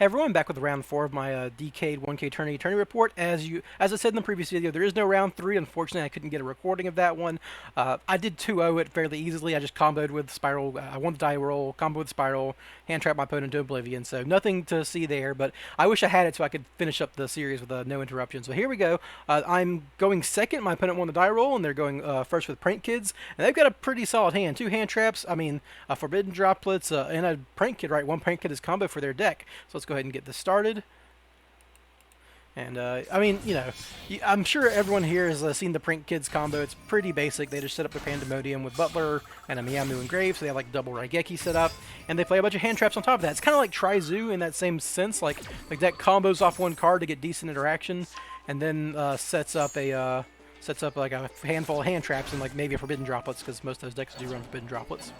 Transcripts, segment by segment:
Hey everyone, back with round 4 of my DKayed 1K tourney report. As I said in the previous video, there is no round 3. Unfortunately, I couldn't get a recording of that one. I did 2-0 it fairly easily. I just comboed with Spyral. I won the die roll, comboed with Spyral, hand trapped my opponent to oblivion. So nothing to see there, but I wish I had it so I could finish up the series with no interruptions. So here we go. I'm going second. My opponent won the die roll, and they're going first with Prank Kids. And they've got a pretty solid hand. 2 hand traps, Forbidden Droplets, and a Prank Kid, right? 1 Prank Kid is combo for their deck. So let's go ahead and get this started. And, I'm sure everyone here has seen the Prank Kids combo. It's pretty basic. They just set up their Pandemonium with Butler and a Meow and Grave, so they have like double Raigeki set up. And they play a bunch of hand traps on top of that. It's kind of like Tri-Zoo in that same sense. Like that combos off 1 card to get decent interaction, and then sets up like a handful of hand traps and like maybe a Forbidden Droplets, because most of those decks do run Forbidden Droplets.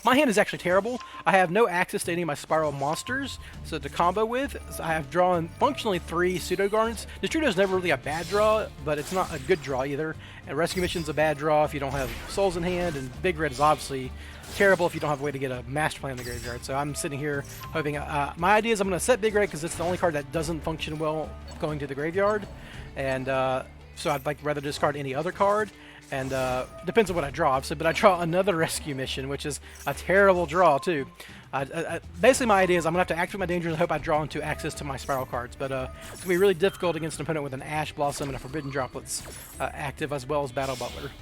My hand is actually terrible. I have no access to any of my Spyral monsters so to combo with. So I have drawn functionally 3 Pseudo Garnets. Destrudo is never really a bad draw, but it's not a good draw either. And Rescue Mission's a bad draw if you don't have Souls in hand, and Big Red is obviously terrible if you don't have a way to get a Master Plan in the graveyard. So I'm sitting here hoping... my idea is I'm going to set Big Red because it's the only card that doesn't function well going to the graveyard. And so I'd like rather discard any other card. And depends on what I draw, obviously, but I draw another Rescue Mission, which is a terrible draw, too. Basically, my idea is I'm going to have to activate my Dangers and hope I draw into access to my Spyral cards, but it's going to be really difficult against an opponent with an Ash Blossom and a Forbidden Droplets active, as well as Battle Butler.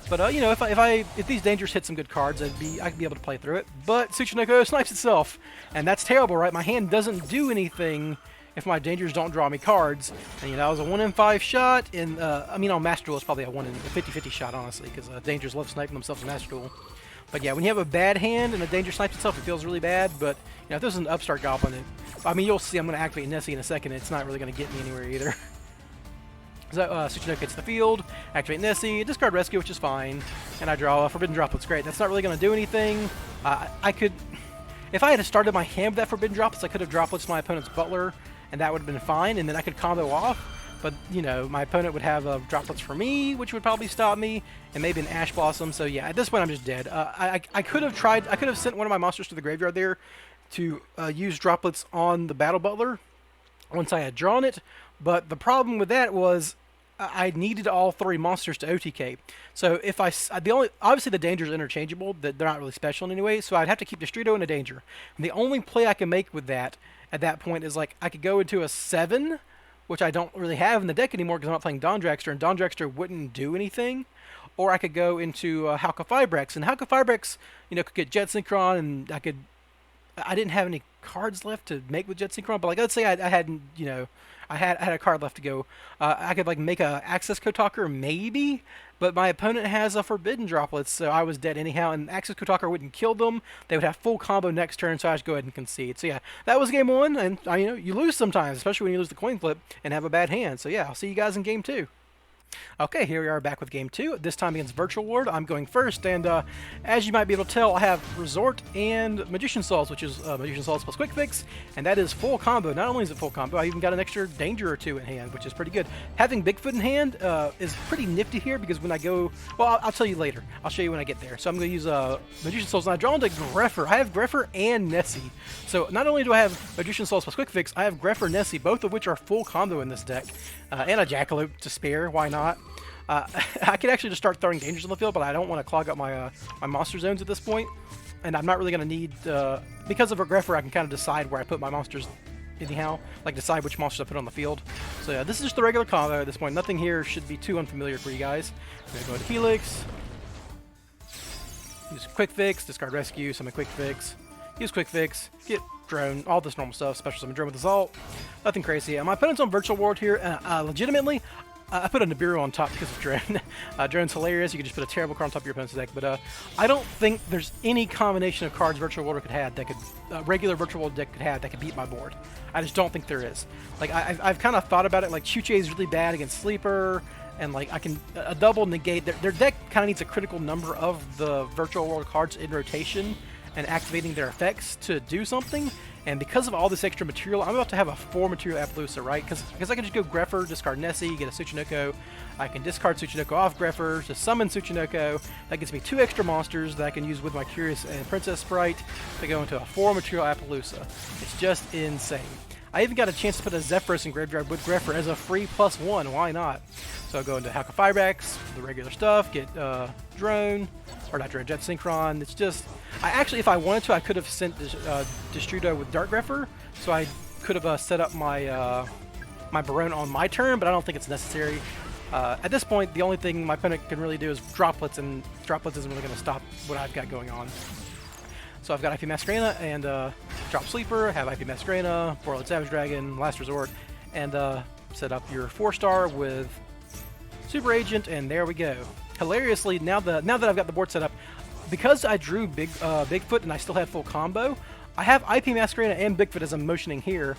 But, if these Dangers hit some good cards, I'd be able to play through it. But Tsuchinoko snipes itself, and that's terrible, right? My hand doesn't do anything if my Dangers don't draw me cards. And, that was a 1 in 5 shot. And, on Master Duel, it's probably a 50-50 shot, honestly, because Dangers love sniping themselves in Master Duel. But, yeah, when you have a bad hand and a Danger snipes itself, it feels really bad. But, if there's an Upstart Goblin, you'll see I'm going to activate Nessie in a second. It's not really going to get me anywhere either. So, Tsuchinoko hits the field, activate Nessie, discard Rescue, which is fine. And I draw a Forbidden Droplets. Great. That's not really going to do anything. If I had started my hand with that Forbidden Droplets, I could have Droplets my opponent's Butler, and that would have been fine, and then I could combo off. But, my opponent would have Droplets for me, which would probably stop me, and maybe an Ash Blossom. So, yeah, at this point, I'm just dead. I could have sent one of my monsters to the graveyard there to use Droplets on the Battle Butler once I had drawn it. But the problem with that was I needed all 3 monsters to OTK. So if obviously the Danger is interchangeable, they're not really special in any way, so I'd have to keep Destrudo in a Danger. And the only play I can make with that at that point is like I could go into a 7, which I don't really have in the deck anymore because I'm not playing Dondraxter, and Dondraxter wouldn't do anything. Or I could go into Halka Fibrex, and Halka Fibrex, could get Jet Synchron, and I didn't have any cards left to make with Jet Synchron, but like let's say I hadn't, I had a card left to go. I could like make a Access Kotaker maybe, but my opponent has a Forbidden Droplets, so I was dead anyhow, and Access Kotaker wouldn't kill them. They would have full combo next turn, so I just go ahead and concede. So yeah, that was game 1, and you lose sometimes, especially when you lose the coin flip and have a bad hand. So yeah, I'll see you guys in game 2. Okay, here we are back with game 2, this time against Virtual Ward. I'm going first, and as you might be able to tell, I have Resort and Magician Souls, which is Magician Souls plus Quick Fix, and that is full combo. Not only is it full combo, I even got an extra Danger or 2 in hand, which is pretty good. Having Bigfoot in hand is pretty nifty here, because when I go... Well, I'll tell you later. I'll show you when I get there. So I'm going to use Magician Souls, and I draw into Greffer. I have Greffer and Nessie. So not only do I have Magician Souls plus Quick Fix, I have Greffer and Nessie, both of which are full combo in this deck. And a Jackalope to spare, why not? I could actually just start throwing Dangers on the field, but I don't want to clog up my my monster zones at this point. And I'm not really going to need... because of a Greffer, I can kind of decide where I put my monsters anyhow. Like, decide which monsters I put on the field. So yeah, this is just the regular combo at this point. Nothing here should be too unfamiliar for you guys. I'm going to go to Helix. Use Quick Fix, discard Rescue, summon Quick Fix. Use Quick Fix, get Drone, all this normal stuff, special summon Drone with Assault. Nothing crazy. My opponent's on Virtual Ward here. Legitimately, I put a Nibiru on top because of Drone. Drone's hilarious. You can just put a terrible card on top of your opponent's deck. But I don't think there's any combination of cards Virtual Ward could have that could regular Virtual Ward deck could have that could beat my board. I just don't think there is. Like I've kind of thought about it. Like Chuche is really bad against Sleeper, and like I can a double negate. Their deck kind of needs a critical number of the Virtual World cards in rotation and activating their effects to do something. And because of all this extra material, I'm about to have a 4 material Appaloosa, right? Because I can just go Greffer, discard Nessie, get a Tsuchinoko. I can discard Tsuchinoko off Greffer to summon Tsuchinoko. That gives me 2 extra monsters that I can use with my Curious and Princess Sprite to go into a 4 material Appaloosa. It's just insane. I even got a chance to put a Zephyros in graveyard with Greffer as a free +1. Why not? So I'll go into Haka Firebax, the regular stuff, get Drone, or not Drone, Jet Synchron. It's just, I actually, if I wanted to, I could have sent Destrudo with Dark Greffer, so I could have set up my my Barone on my turn, but I don't think it's necessary. At this point, the only thing my opponent can really do is Droplets, and Droplets isn't really going to stop what I've got going on. So I've got IP Masquerena and Drop Sleeper, have IP Masquerena, Borderland Savage Dragon, Last Resort, and set up your 4-star with Super Agent, and there we go. Hilariously, now that I've got the board set up, because I drew Bigfoot and I still have full combo, I have IP Masquerena and Bigfoot as I'm motioning here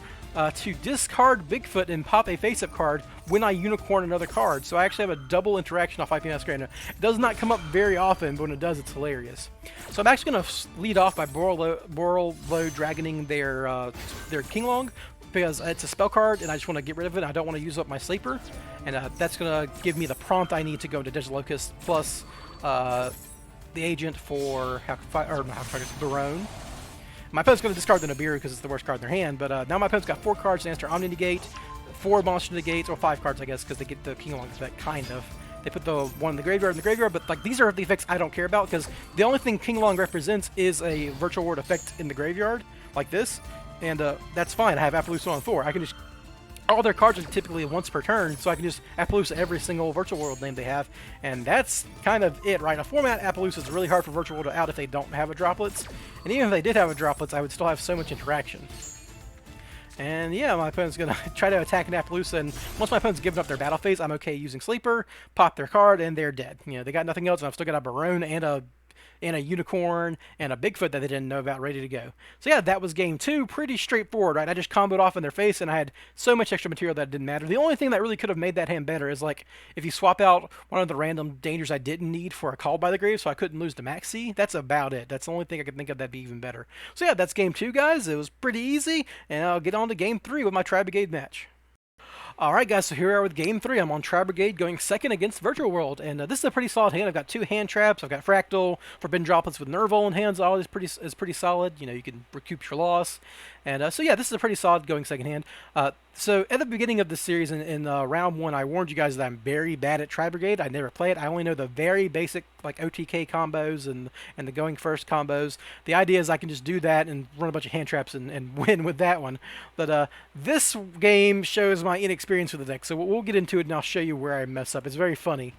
to discard Bigfoot and pop a face-up card when I unicorn another card. So I actually have a double interaction off IP Masquerena. It does not come up very often, but when it does, it's hilarious. So I'm actually going to lead off by Borlow Dragoning their Kinglong, because it's a spell card and I just want to get rid of it. I don't want to use up my Sleeper, and that's going to give me the prompt I need to go into Digital-Locust plus the Agent for Barone. My opponent's going to discard the Nibiru because it's the worst card in their hand, but now my opponent's got 4 cards to answer Omni Negate, 4 Monster Negates, or 5 cards, I guess, because they get the Kinglong effect, kind of. They put the one in the graveyard, but like these are the effects I don't care about, because the only thing Kinglong represents is a Virtual Ward effect in the graveyard, like this, and that's fine. I have Appaloosa on 4. I can just... All their cards are typically once per turn, so I can just Appaloosa every single Virtual World name they have, and that's kind of it, right? A format Appaloosa is really hard for Virtual World to out if they don't have a Droplets, and even if they did have a Droplets, I would still have so much interaction. And yeah, my opponent's going to try to attack an Appaloosa, and once my opponent's given up their battle phase, I'm okay using Sleeper, pop their card, and they're dead. You know, they got nothing else, and I've still got a Barone and a Unicorn and a Bigfoot that they didn't know about ready to go. So yeah, that was game 2. Pretty straightforward, right? I just comboed off in their face, and I had so much extra material that it didn't matter. The only thing that really could have made that hand better is, like, if you swap out one of the random dangers I didn't need for a Call by the Grave so I couldn't lose to Maxi. That's about it. That's the only thing I could think of that'd be even better. So yeah, that's game 2, guys. It was pretty easy, and I'll get on to game 3 with my Tri-brigade match. Alright guys, so here we are with game 3. I'm on Tri-brigade going second against Virtual World, and this is a pretty solid hand. I've got 2 hand traps, I've got Fractal, Forbidden Droplets with Nerval in hands. All is pretty solid. You know, you can recoup your loss. And so yeah, this is a pretty solid going second hand. So at the beginning of the series in round 1, I warned you guys that I'm very bad at Tri-brigade. I never play it. I only know the very basic like OTK combos and the going first combos. The idea is I can just do that and run a bunch of hand traps and win with that one. But this game shows my inexperience with the deck. So we'll get into it and I'll show you where I mess up. It's very funny.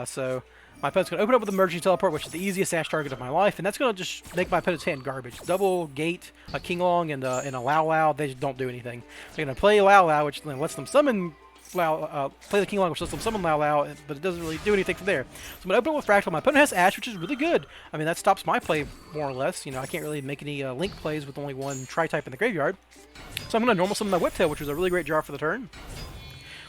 So my opponent's going to open up with Emergency Teleport, which is the easiest Ash target of my life, and that's going to just make my opponent's hand garbage. Double Gate, a Kinglong, and a Lao Lao, they just don't do anything. They're going to play Lao Lao, which then lets them summon play the Kinglong, which lets them summon Lao Lao, but it doesn't really do anything from there. So I'm going to open up with Fractal. My opponent has Ash, which is really good. I mean, that stops my play, more or less. You know, I can't really make any Link plays with only one Tri-type in the graveyard. So I'm going to normal summon my Whiptail, which was a really great draw for the turn.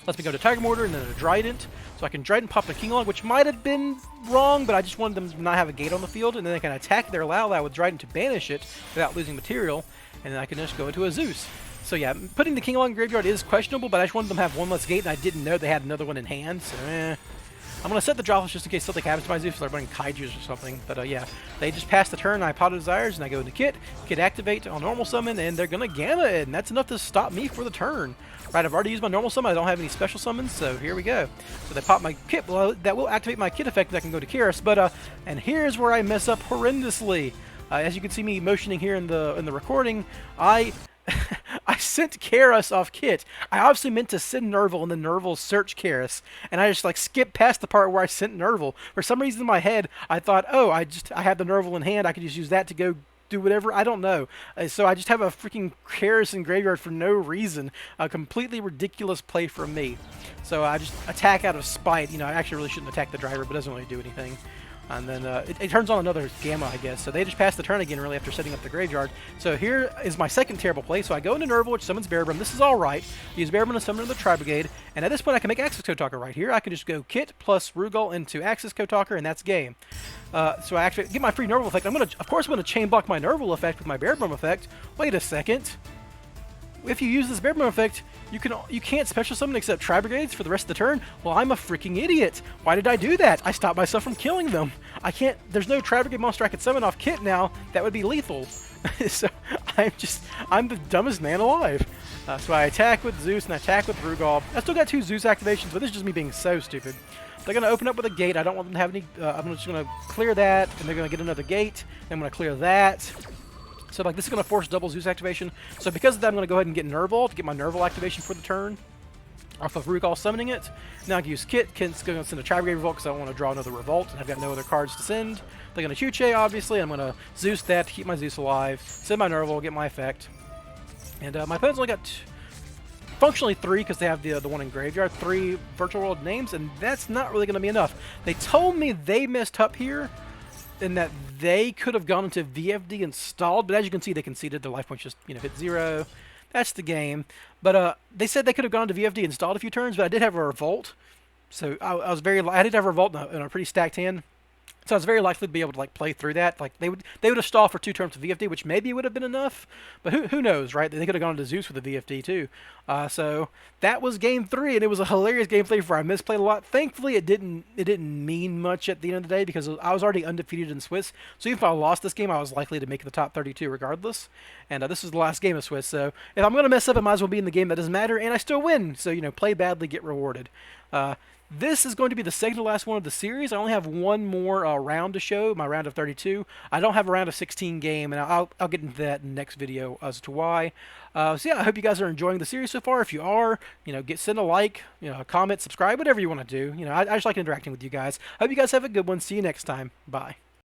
Lets me go to Tiger Mortar and then a Trident. So I can Trident pop the Kinglong, which might have been wrong, but I just wanted them to not have a gate on the field, and then I can attack their Lao Lao with Trident to banish it without losing material, and then I can just go into a Zeus. So yeah, putting the Kinglong in graveyard is questionable, but I just wanted them to have one less gate, and I didn't know they had another one in hand, so I'm going to set the Droplets just in case something happens to my Zeus, so they're running Kaijus or something. But yeah, they just pass the turn, I Pot of Desires, and I go into Kit activate on normal summon, and they're going to Gamma it, and that's enough to stop me for the turn. Right, I've already used my normal summon, I don't have any special summons, so here we go. So they pop my Kit, well, that will activate my Kit effect, and I can go to Kyrus, but, and here's where I mess up horrendously. As you can see me motioning here in the recording, I sent Kyrus off Kit. I obviously meant to send Nerval, and then Nerval search Kyrus, and I just like skipped past the part where I sent Nerval. For some reason in my head, I thought, oh, I had the Nerval in hand, I could just use that to go do whatever, I don't know. So I just have a freaking Kyrus in graveyard for no reason. A completely ridiculous play from me. So I just attack out of spite. You know, I actually really shouldn't attack the driver, but it doesn't really do anything. And then it turns on another gamma, I guess. So they just passed the turn again, really, after setting up the graveyard. So here is my second terrible play. So I go into Nerval, which summons Bearbrim. This is all right. Use Bearbrim to summon the Tri-brigade. And at this point, I can make Axis Code Talker right here. I can just go Kit plus Rugal into Axis Code Talker, and that's game. So I actually get my free Nerval effect. Of course, I'm going to chain block my Nerval effect with my Bearbrim effect. Wait a second. If you use this Bearbrim effect, you can't special summon except Tri-brigades for the rest of the turn. Well, I'm a freaking idiot. Why did I do that? I stopped myself from killing them. I can't. There's no Tri-brigade monster I could summon off Kit now. That would be lethal. So I'm the dumbest man alive. So I attack with Zeus and I attack with Rugal. I still got 2 Zeus activations, but this is just me being so stupid. They're going to open up with a gate. I don't want them to have any. I'm just going to clear that, and they're going to get another gate. I'm going to clear that. So like this is going to force double Zeus activation. So because of that, I'm going to go ahead and get Nerval to get my Nerval activation for the turn. Off of Rugal summoning it. Now I can use Kit. Kit's going to send a Tri-brigade Revolt because I don't want to draw another Revolt. And I've got no other cards to send. They're going to Chuche, obviously. I'm going to Zeus that to keep my Zeus alive. Send my Nerval, get my effect. And my opponent's only got functionally 3 because they have the one in Graveyard. 3 Virtual World names, and that's not really going to be enough. They told me they messed up here, in that they could have gone into VFD and stalled, but as you can see, they conceded. Their life points just, hit 0. That's the game. But they said they could have gone to VFD and stalled a few turns, but I did have a Revolt. So I did have a Revolt in a pretty stacked hand. So I was very likely to be able to play through that. Like they would have stalled for 2 turns of VFD, which maybe would have been enough, but who knows, right? They could have gone to Zeus with the VFD too. So that was game 3, and it was a hilarious gameplay where I misplayed a lot. Thankfully, it didn't mean much at the end of the day because I was already undefeated in Swiss. So even if I lost this game, I was likely to make the top 32 regardless. And this is the last game of Swiss. So if I'm gonna mess up, I might as well be in the game that doesn't matter, and I still win. So play badly, get rewarded. This is going to be the second to last one of the series. I only have one more round to show, my round of 32. I don't have a round of 16 game, and I'll get into that in the next video as to why. So yeah, I hope you guys are enjoying the series so far. If you are, send a like, a comment, subscribe, whatever you want to do. I just like interacting with you guys. I hope you guys have a good one. See you next time. Bye.